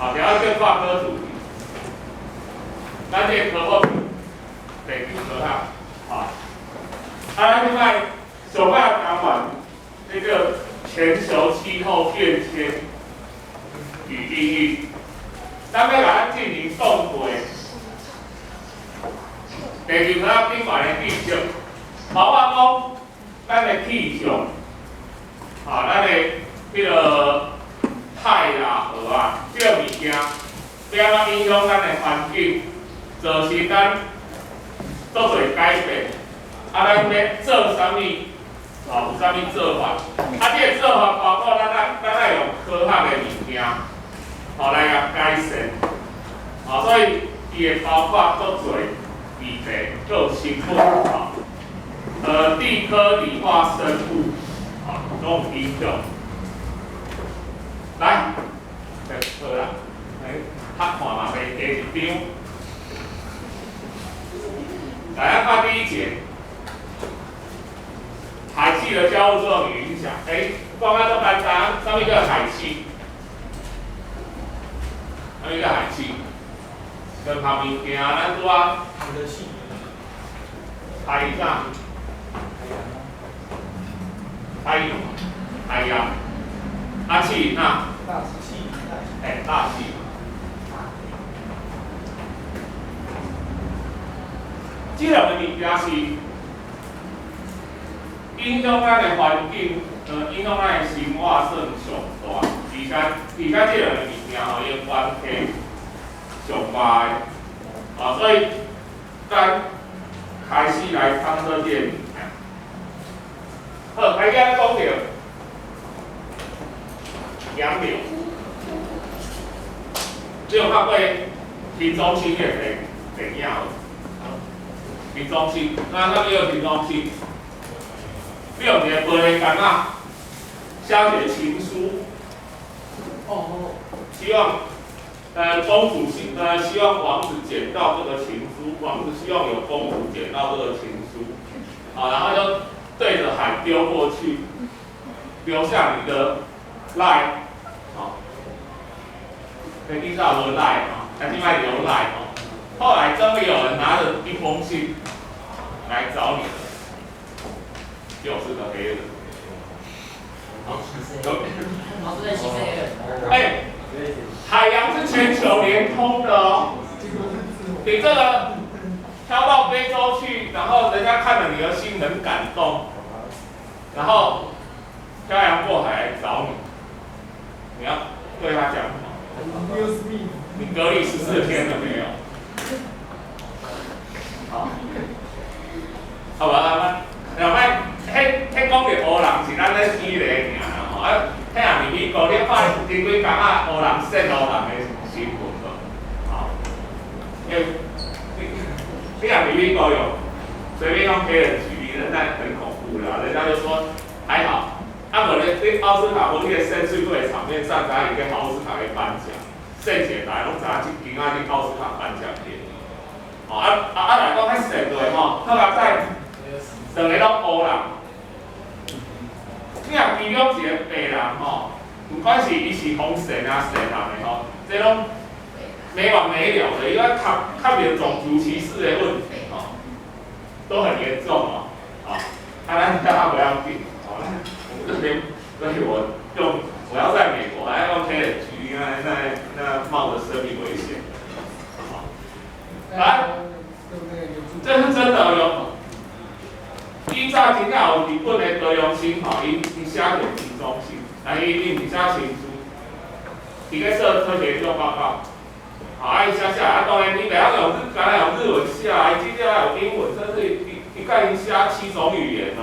好，然后就画科主题，咱这科目地球科学，好，另外上摆谈完这个全球气候变迁与定义，咱要来进行总结。地球科学另外的地质，包括讲咱的气象，咱的迄个海啦、河啊，这个物件，要安怎影响咱的环境，造成咱做侪改变。咱要做啥物？有啥物做法？这个做法包括咱要用科学的物件，来甲改善。所以伊会包括足侪议题，还有成分，地科、理化、生物，拢有影响。来，好啦，较看嘛，袂加一张。来，看第一节，海气的交互作用与影响。讲啊，都简单，什么叫海气？什么叫海气？跟旁物件，咱拄啊，海啥？海洋。气那？大气。这两个物件是影响咱的环境，影响咱的生活算上大。而且这两个物件伊关系上大的，所以咱开始来探讨这个物件。好，开始讲到洋流，你有看过瓶中心的电影无？瓶中心，那叫瓶中心。你用一个玻璃杆仔写一个情书，希望公主希望王子捡到这个情书，王子希望有公主捡到这个情书，然后就对着海丢过去，留下你的 line， 可以听到我的 line 另外留 line 后来终于有人拿着一封信来找你了，就是个黑人。海洋是全球连通的哦。你这个飘到非洲去，然后人家看了你的心很感动，然后漂洋过海来找你，你要对他讲什么？你隔离14天了没有？好，好吧，然后迄讲着乌人是咱咧举例尔啦，迄也是美国，你看前几工啊，乌人骗乌人的新闻好，因为你也是美国有，随便用黑人举例，那很恐怖啦，人家就说还好，无咧奥斯卡或迄个盛岁会场面上，咱有个奥斯卡的颁奖，盛姐来拢知影今仔日奥斯卡颁奖典礼，来讲较盛对吼，好啊，在两个拢乌人。你若其中一个白人不管是伊是红神啊、神人的这拢没完没了的，因为较没有种族歧视的问题都很严重咱大家不要紧我这边，所以我要在美国，还要用黑人举例，那冒着生命危险，来，这是真的有。依照真正有日本的多样性伊写着瓶中心，伊唔写情书，伊咧做科学研究报告，伊写当然你袂晓用敢若用日文写，伊至少要有英文，甚至伊甲因写7种语言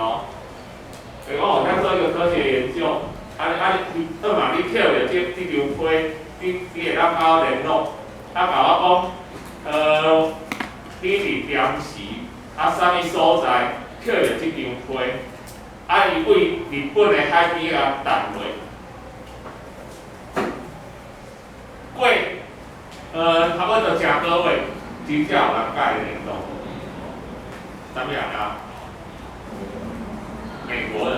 比如讲，像做一个科学研究，你捡着这张批，你会当甲我联络，甲我讲，你伫点时，啥物所在？捡着这张批，伊为日本的海边弹落，差不多正多位，真正有人甲伊联络，啥物人啊？美国人，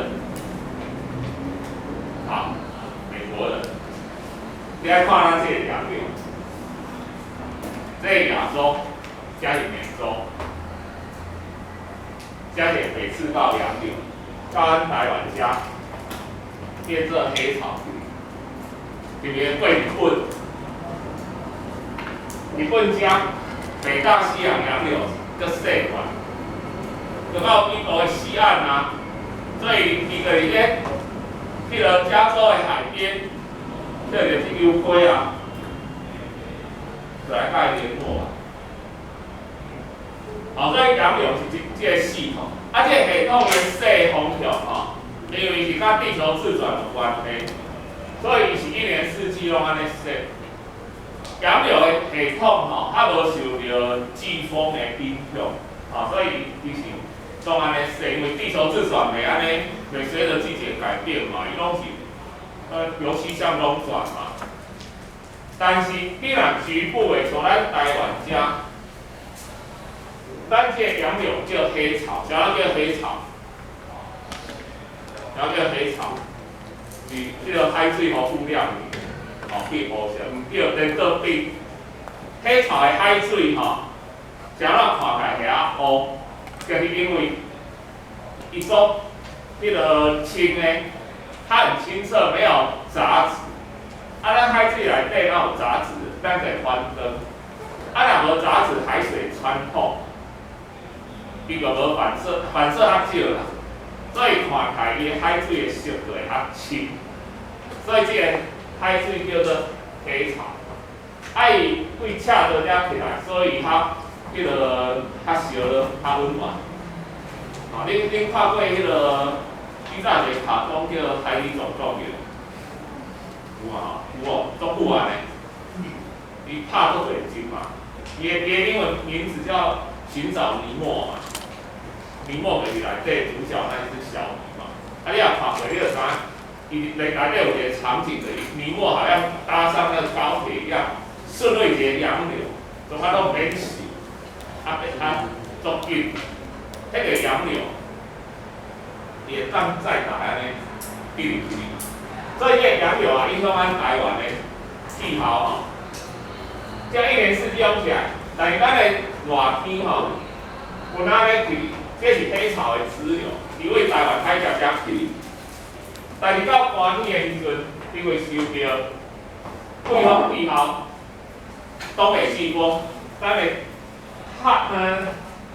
美国人，你爱看咱这个洋流，这个亚洲加是美洲，加是北赤道洋流，到咱台湾遮变做黑潮，特别过日本，日本遮北大西洋洋流个细管，就到印度的西岸啊，所以伊个伫咧迄个加州的海边。这就是优惠啊，就来甲伊联络啊。好，所以洋流是这个系统，啊，这个系统的细风向吼，因为是甲地球自转有关系，所以是一年四季拢安尼细。洋流的系统吼，它无受到季风的影响，啊，所以伊是拢安尼细，因为地球自转袂安尼，袂随着季节改变嘛，伊拢是。由西向东转嘛，但是你若局部的像咱台湾遮，咱这洋流叫黑潮，啥叫黑潮？啥叫黑潮？是迄个海水和污染哦去乌色，毋叫连做变。黑潮的海水吼，啥人看起来遐乌，就是因为伊种迄个清的。它很清澈，没有杂质。啊，咱海水内底若有杂质，咱就会翻灯。啊，若无杂质，海水穿透，伊就无反射，反射较少啦。所以看起来伊海水的色就会较深。所以这个海水叫做黑潮。啊，伊对赤道遮起来，所以它迄个较烧咯，较温暖。啊，恁看过迄个？以前一个卡通叫《海底总动员》，有啊，有哦，足久啊呢。伊拍做水晶嘛，伊的英文名字叫寻找尼莫嘛。尼莫就是内底主角那一只小鱼嘛。啊，你若看过，你就知影，伊内底有一个场景的，尼莫好像搭上那个高铁一样，顺着一个洋流，从它都免死，足紧，迄个洋流。也当再打安尼，避入去，所以这个洋流啊，影响咱台湾的气候吼，这一年四季拢起来，但是咱的热天吼，有哪咧去？这是黑潮的支流，伊为台湾海峡遮去，但是到寒天的时阵，因为受到季风气候，东北季风，咱的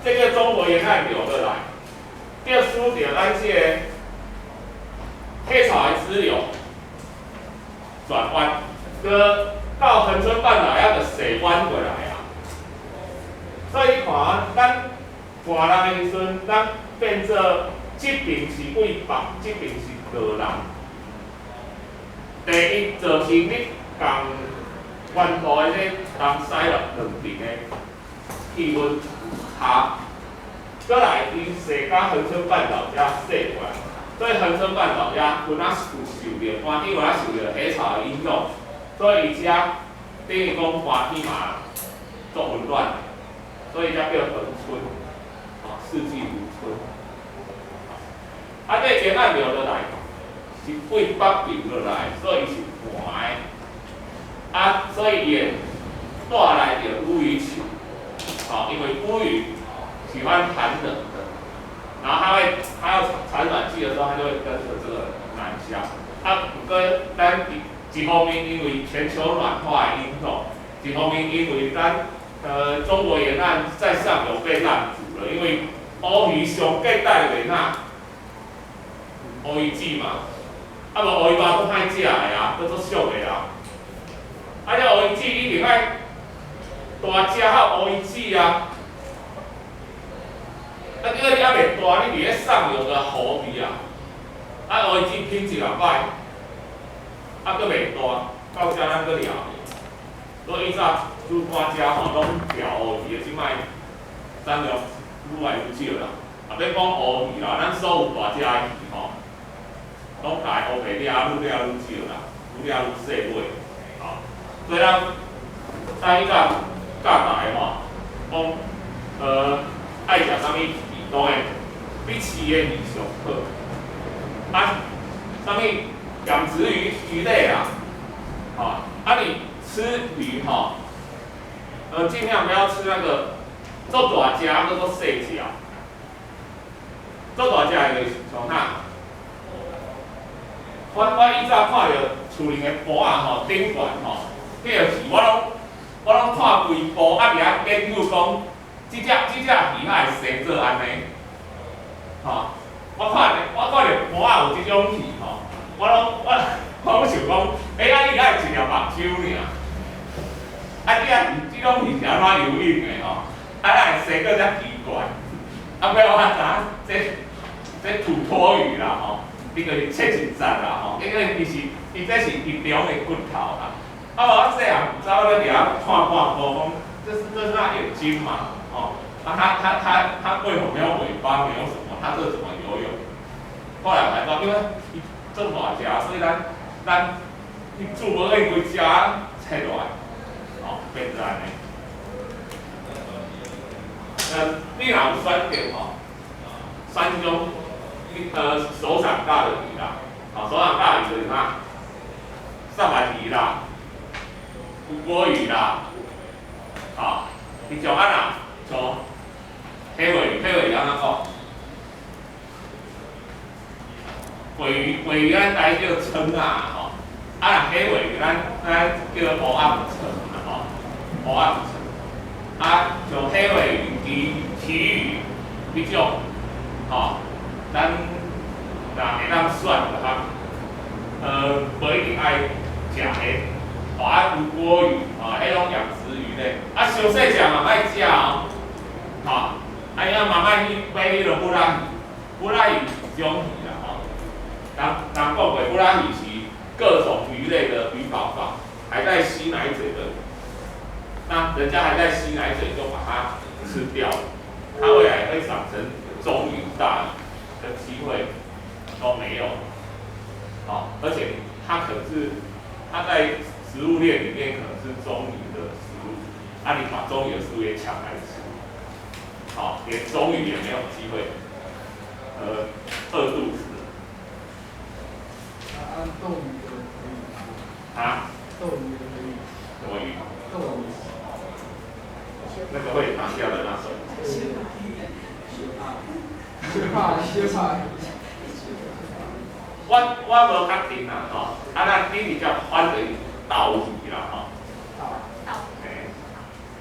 这个中国沿岸流得来。要输掉咱这个黑潮的支流转弯，到恒春半岛要个西弯过来啊。所以你看，咱寒人的时阵，咱变做这边是北北，这边是高南。第一就是你共温度的这东西两边的气温差。再来，伊西甲恒春半岛遮西过来，所以恒春半岛遮有哪受着寒天，有哪受着黑潮的影响，所以伊遮等于讲寒天嘛足温暖，所以遮叫恒春，四季如春。啊，这沿岸流落来是为北边落来，所以是寒的。啊，所以也带来着乌鱼球，因为乌鱼。喜欢寒冷的，然后它要产卵季的时候，它就会跟着这个南下。它跟咱一方面因为全球暖化的影响，一方面因为咱中国沿岸在上游被滥捕了，因为乌鱼上计带袂哪乌鱼子嘛，啊无乌鱼肉都歹食的啊，都足俗的啊。啊，这乌鱼子一定爱大只较乌鱼子啊。啊，这个也袂大，你伫咧上游的河边啊，啊，乌鱼子品质也歹，啊，佫袂大，到遮咱佫掠。所以以早拄看遮吼，拢钓乌鱼的，即摆产量愈来愈少啦。啊，别讲乌鱼啦，咱所有大只的鱼吼，拢大乌白掠，愈掠愈少啦，愈掠愈细尾。吼，所以咱以早教大个吼，讲爱食啥物？当然，比饲的鱼上好。啊，啥物养殖鱼类啦，啊，你吃鱼哈，尽量不要吃那个做大只，叫做细只。做大只的就是像哪？我以前看到厝里的煲啊吼，顶悬吼，迄个鱼我拢看规煲，啊，伫遐研究讲，即只鱼哪会生做安尼？吼，我看到煲啊有即种鱼吼，我想讲，啊你哪会一条目睭尔？啊，即种鱼是安怎游泳的吼？啊，哪会生个遮奇怪？啊，尾我知影这土托鱼啦吼。伊就是切一截啦吼，因为伊这是鱼中的骨头啦。啊，我细汉走咧伫遐看半部，讲这是那眼睛嘛，哦，啊它为什么没有尾巴，没有什么，它这怎么游泳？后来才知道，因为伊这么大只，所以咱煮无可以规只切落来，哦，变成安尼。你若有选择吼，选种。手掌大的鱼啦，啊，手掌大的鱼就是啥？上白鱼啦，乌锅鱼啦，啊，你像安那像黑尾鱼安怎讲？尾鱼咱台叫蛏啊，吼，啊，黑尾鱼咱叫乌暗蛏啦，吼，乌暗蛏，啊，像黑尾鱼、旗鱼迄种，吼。咱若会当选的哈，无一定爱食的，啊乌锅鱼啊，迄种养殖鱼类，啊伤细只嘛莫食哦，吼，啊因啊嘛莫去买迄个布拉鱼，布拉鱼是种鱼啦吼，人讲过布拉鱼是各种鱼类的鱼宝宝，还在吸奶嘴的，那人家还在吸奶嘴就把它吃掉，它未来会长成中鱼大鱼。的机会都没有，好，而且它可是它在食物链里面可能是中鱼的食物，啊，你把中鱼的食物也抢来吃，好，连中鱼也没有机会，饿肚子。按斗鱼的可以吗？啊？斗鱼的可以。什么鱼？斗鱼。那个会弹掉的那种。我无确定啦吼，啊咱你比较反对斗鱼啦吼。斗。嘿，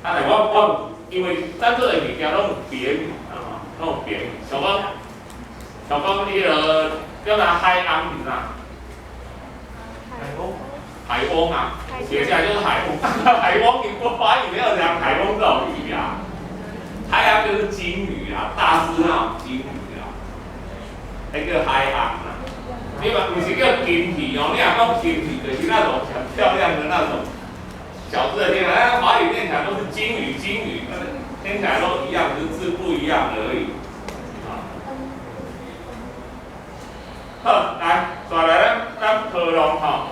啊但我因为咱做的物件拢有别名啦吼，拢有别名，像迄个叫啥海翁是啥？海翁啊，写下来就是海翁。海翁，我发现没有讲海翁这种鱼啊。海洋就是金鱼啊，大只那种金鱼啊，那叫海昂啊。你嘛不是叫金鱼哦，你若讲金鱼就是那种很漂亮的那种小只的天鹅，华语念起来都是金鱼，听起来都一样，只是字不一样而已。好，来，再来咱波浪吼，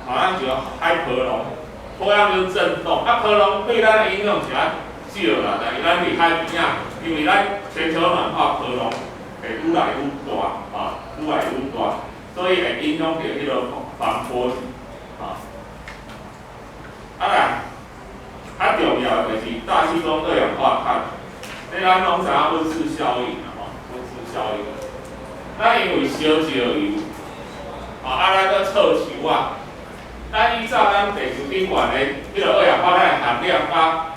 咱就海波浪，波浪就是震动，啊波浪对咱的应用起来。少啦，但是咱离海边啊，因为咱全球暖化，波浪会愈来愈大，啊，愈来愈大，所以会影响到迄个防波体，啊。来，较重要的就是大气中二氧化碳，这咱拢知影温室效应啦，吼，温室效应。咱因为烧石油，咱个臭球啊，咱依照咱地球顶悬的迄个二氧化碳含量甲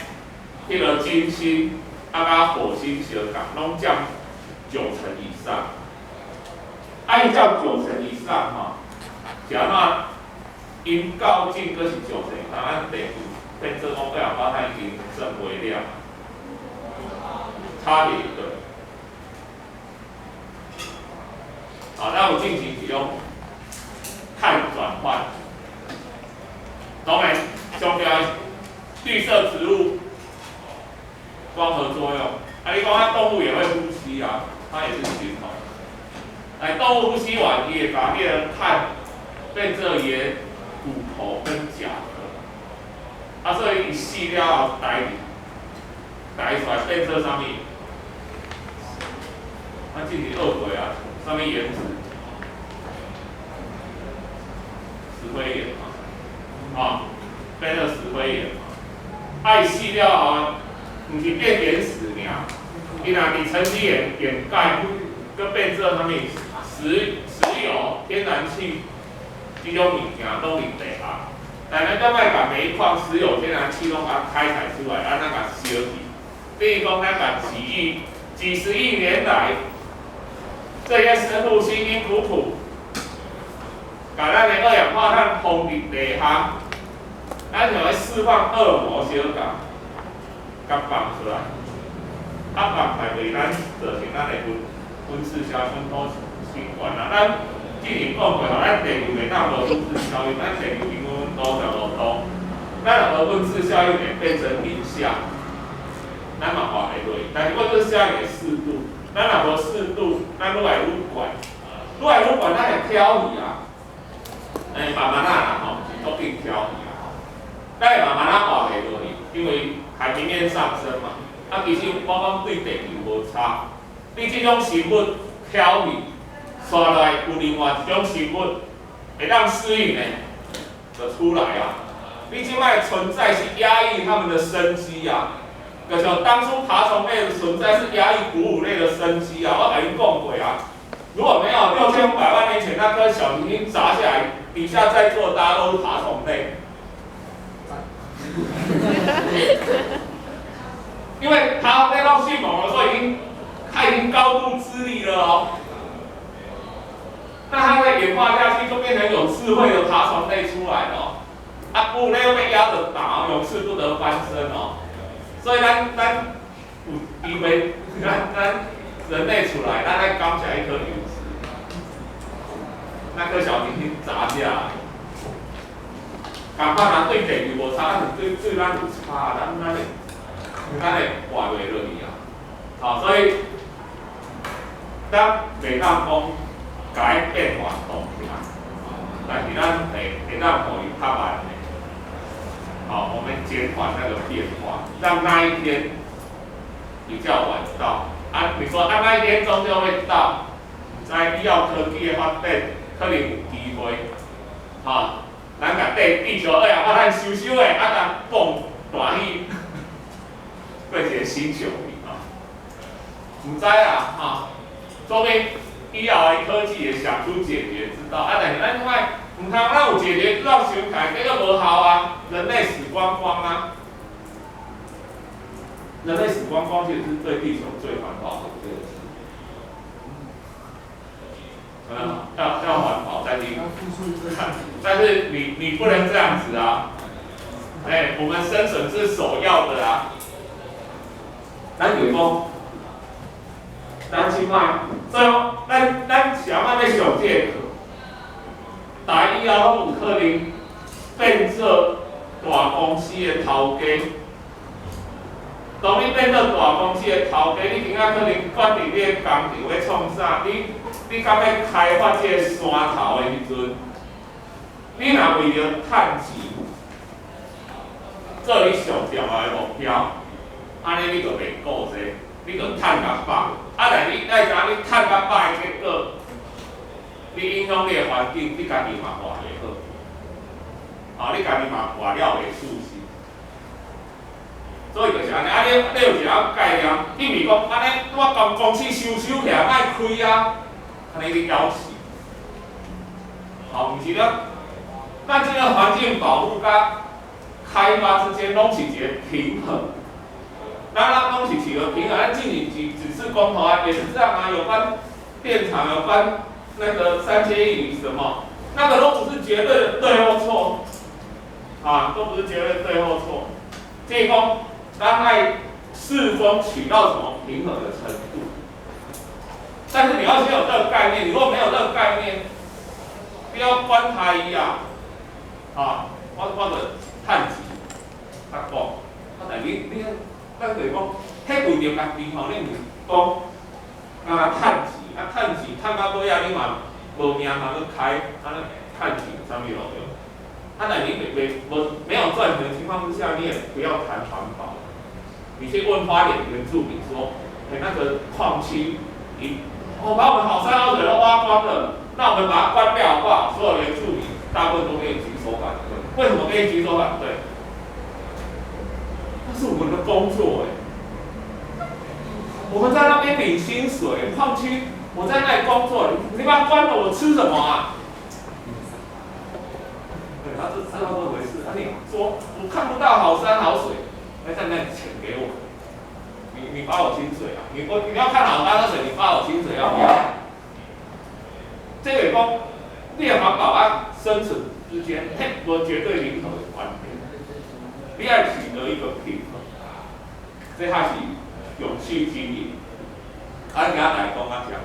迄个金星甲火星相共，拢占90%以上。按照90%以上吼，是安怎？因较近佫是90%以上，咱地球变做讲二氧化碳已经剩微量，差别对。好，那我进行使用碳转换，当然上边绿色植物。光合作用，你讲它动物也会呼吸啊，它也是循环。动物呼吸完，伊会把迄个碳变做伊的骨头跟甲壳，所以伊死了后排出来变做啥物？进行二回啊，啥物原子？石灰岩啊，变做石灰岩嘛。爱死了后，唔是变岩石尔，伊若伫沉积岩掩盖，佮变做啥物石油、天然气这种物件拢入地下。但咱再卖把煤矿、石油、天然气拢把它开采出来，咱甲烧去。比如讲，咱甲几十亿年来，这些生物辛辛苦苦，把咱的二氧化碳放入地下，咱就会释放二摩小甲，甲放出来，放出来对咱造成咱的温室效应都相关啦。咱之前讲过，咱地球袂当无温室效应，咱地球平均温度15度，咱若无温室效应会变成零下，咱嘛活袂落。但是温室效应的适度，咱若无适度，咱愈来愈悬，愈来愈悬，咱会漂移啊。慢慢啦吼，是足紧漂移啊。咱会慢慢活袂落去，因为海平面上升嘛。啊，其实我讲对地球无差，你这种生物漂移。刷落来有另外一种生物会当适应的，就出来啊！你即摆存在是压抑他们的生机啊，就像当初爬虫类的存在是压抑哺乳类的生机啊。我跟你讲过啊，如果没有6500万年前那颗小行星砸下来，底下在座大家都是爬虫类，因为爬虫类到迅猛的时候它已经高度智力了哦。那它再演化下去，就变成有智慧的爬虫类出来了哦。啊，哺乳类又被压着打，永世不得翻身哦。所以咱有机会，咱人类出来，咱来刚起来一颗陨石，那颗小行星砸下来，赶快拿对地球无差，但是对咱有差，咱会活袂落去啊。好，所以咱袂当讲。改变化动起来，但是咱会让互伊较慢的，好，我们减缓那个变化，让那一天比较晚到。啊，你说那一天终究会到，在医药科技的发展可能有机会，哈，咱甲地球二氧化碳收的，啊，咱放大去，过一个星球里啊，唔知啊，哈，说明。医疗的科技也想出解决之道，啊，但是咱另外唔通咱有解决之道想起来，这个无效啊，人类死光光啊！人类死光光其实是对地球最环保的这个事。要环保，但是你不能这样子啊！我们生存是首要的啊！咱就讲。咱即摆，所以咱想要上这课，大以后拢有可能变做大公司的头家。当你变做大公司的头家，你今仔可能决定你的工厂要创啥，你敢要开发这个山头的时阵，你若为了趁钱，做你上重要的目标，安尼你就袂顾这，你就趁甲饱。啊！但你再讲你趁甲饱的结果，你影响你的环境，你家己嘛活袂好，你家己嘛活了袂舒适。所以就是安尼，你有一个概念，你咪讲安尼，我公司收起来，莫开啊，安尼你了死。毋是了，咱这个环境保护甲开发之间拢是一个平衡。咱拢是取个平衡，咱近几次公投啊也是这样啊，有关电厂，有关那个3000亿什么，那个都不是绝对的对或错，啊，都不是绝对对或错。这讲咱爱适中取到什么平衡的程度，但是你要先有这个概念，你如果没有这个概念，不要观察一样，啊，我者趁钱，较讲，但你。咱就是讲，迄为着家己吼，你毋讲趁钱，趁钱趁到尾啊，你嘛无命通去开，趁钱啥物路用？但你没有赚钱的情况之下，你也不要谈环保。你去问花莲原住民说，那个矿区，把我们好山好水都挖光了，那我们把它关掉好不好？所有原住民大部分都没有举手反对。为什么可以举手反对？那是我们的工作我们在那边领薪水，矿区我在那里工作，你把它关了，我吃什么啊？对，他是这么回事。你说我看不到好山好水，在那里钱给我，你发我薪水啊？你要看好山好水，你发我薪水要不要？这个讲，你也环保啊，生存之间，无绝对零和的关系，你要取得一个平衡，这还是永续经营。啊，今仔来讲啊，讲。